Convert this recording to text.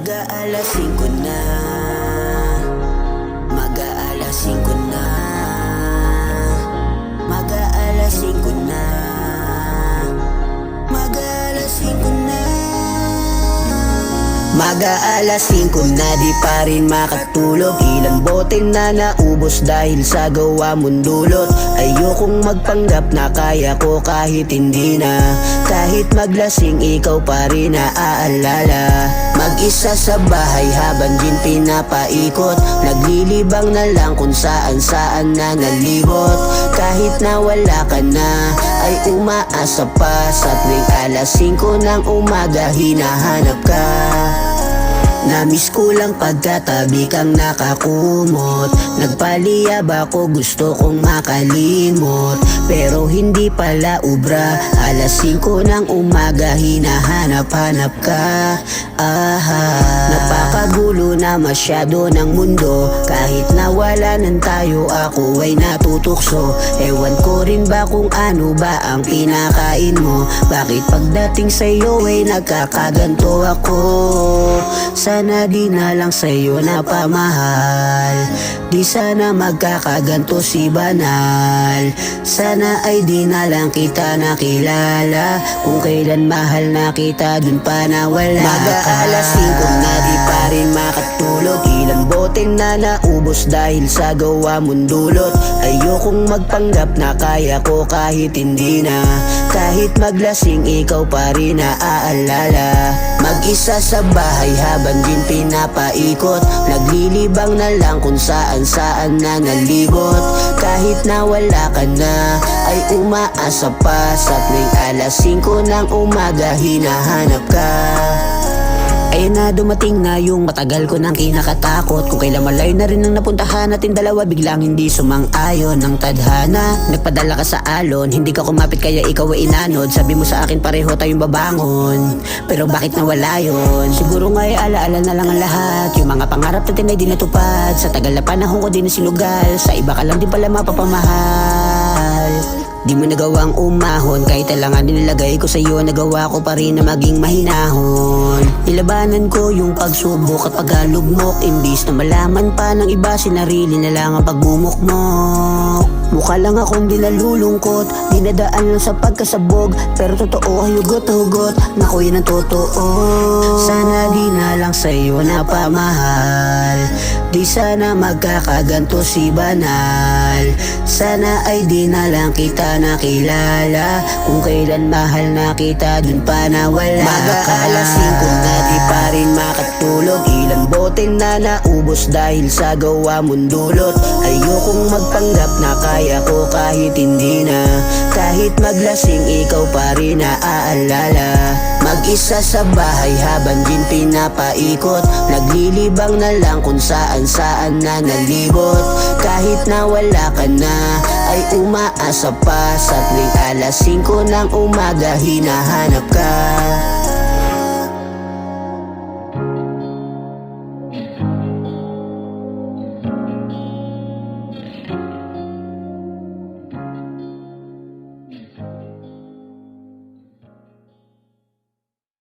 Mag-aalas 5 na, mag-aalas 5 na, mag-aalas 5 na, mag-aalas 5 na. Mag-aalas 5 na, di pa rin makatulog. Ilang bote na naubos dahil sa gawa mong dulot. Ayokong magpanggap na kaya ko kahit hindi na. Kahit maglasing ikaw pa rin naaalala. Mag-isa sa bahay habang din pinapaikot. Naglilibang na lang kung saan na nalibot. Kahit na wala ka na ay umaasa pa. Sa tuwing alas 5 ng umaga hinahanap ka. Namiss ko lang pagkatabi kang nakakumot. Nagpaliyab ako, gusto kong makalimot. Pero hindi pala ubra. Alas 5 ng umaga hinahanap-hanap ka. Napakagulo na masyado ng mundo. Kahit nawalan tayo ako ay natutukso. Ewan ko rin ba kung ano ba ang pinakain mo. Bakit pagdating sa'yo ay nagkakaganto ako. Sana di na lang sa'yo napamahal. Di sana magkakaganto si banal. Sana ay di na lang kita nakilala. Kung kailan mahal na kita dun pa nawala ka. Mag-aalas 5 na, di pa rin makatulog. Ilang bote na naubos dahil sa gawa mong dulot. Ayokong magpanggap na kaya ko kahit hindi na. Kahit maglasing ikaw pa rin naaalala. Mag-isa sa bahay habang din pinapaikot. Naglilibang na lang kung saan na nalibot. Kahit na wala ka na ay umaasa pa. Sa tuwing alas 5 ng umaga hinahanap ka. Ayun na, dumating na yung matagal ko nang kinakatakot. Kung kailan malayo na rin ang napuntahan natin dalawa. Biglang hindi sumang-ayon ng tadhana. Nagpadala ka sa alon, hindi ka kumapit kaya ikaw ay inanod. Sabi mo sa akin pareho tayong babangon. Pero bakit nawala yun? Siguro nga ay alaala na lang ang lahat. Yung mga pangarap natin ay di natupad. Sa tagal na panahon ko din na sinugal. Sa iba ka lang din pala mapapamahal. Di mo nagawang umahon. Kahit alangan nilagay ko sa'yo, nagawa ko pa rin na maging mahinahon. Nilabanan ko yung pagsubok at pagkalugmok. Imbis na malaman pa ng iba, sinarili na lang ang pagmumukmok. Mukha lang akong di nalulungkot, dinadaan lang sa pagkasabog. Pero totoo ay hugot na hugot, naku yun ang totoo. Sana di na lang sa'yo napamahal. Di sana magkakaganto si banal. Sana ay di na lang kita nakilala. Kung kailan mahal na kita dun pa nawala ka. Mag-aalas 5 na, di pa rin makatulog. Ilang bote na naubos dahil sa gawa mong dulot. Ayokong magpanggap na kaya ko kahit hindi na. Kahit maglasing ikaw pa rin naaalala. Mag-isa sa bahay habang din pinapaikot. Naglilibang na lang kung saan na nalibot. Kahit na wala ka na ay umaasa pa. Sa tuwing alas 5 ng umaga hinahanap ka.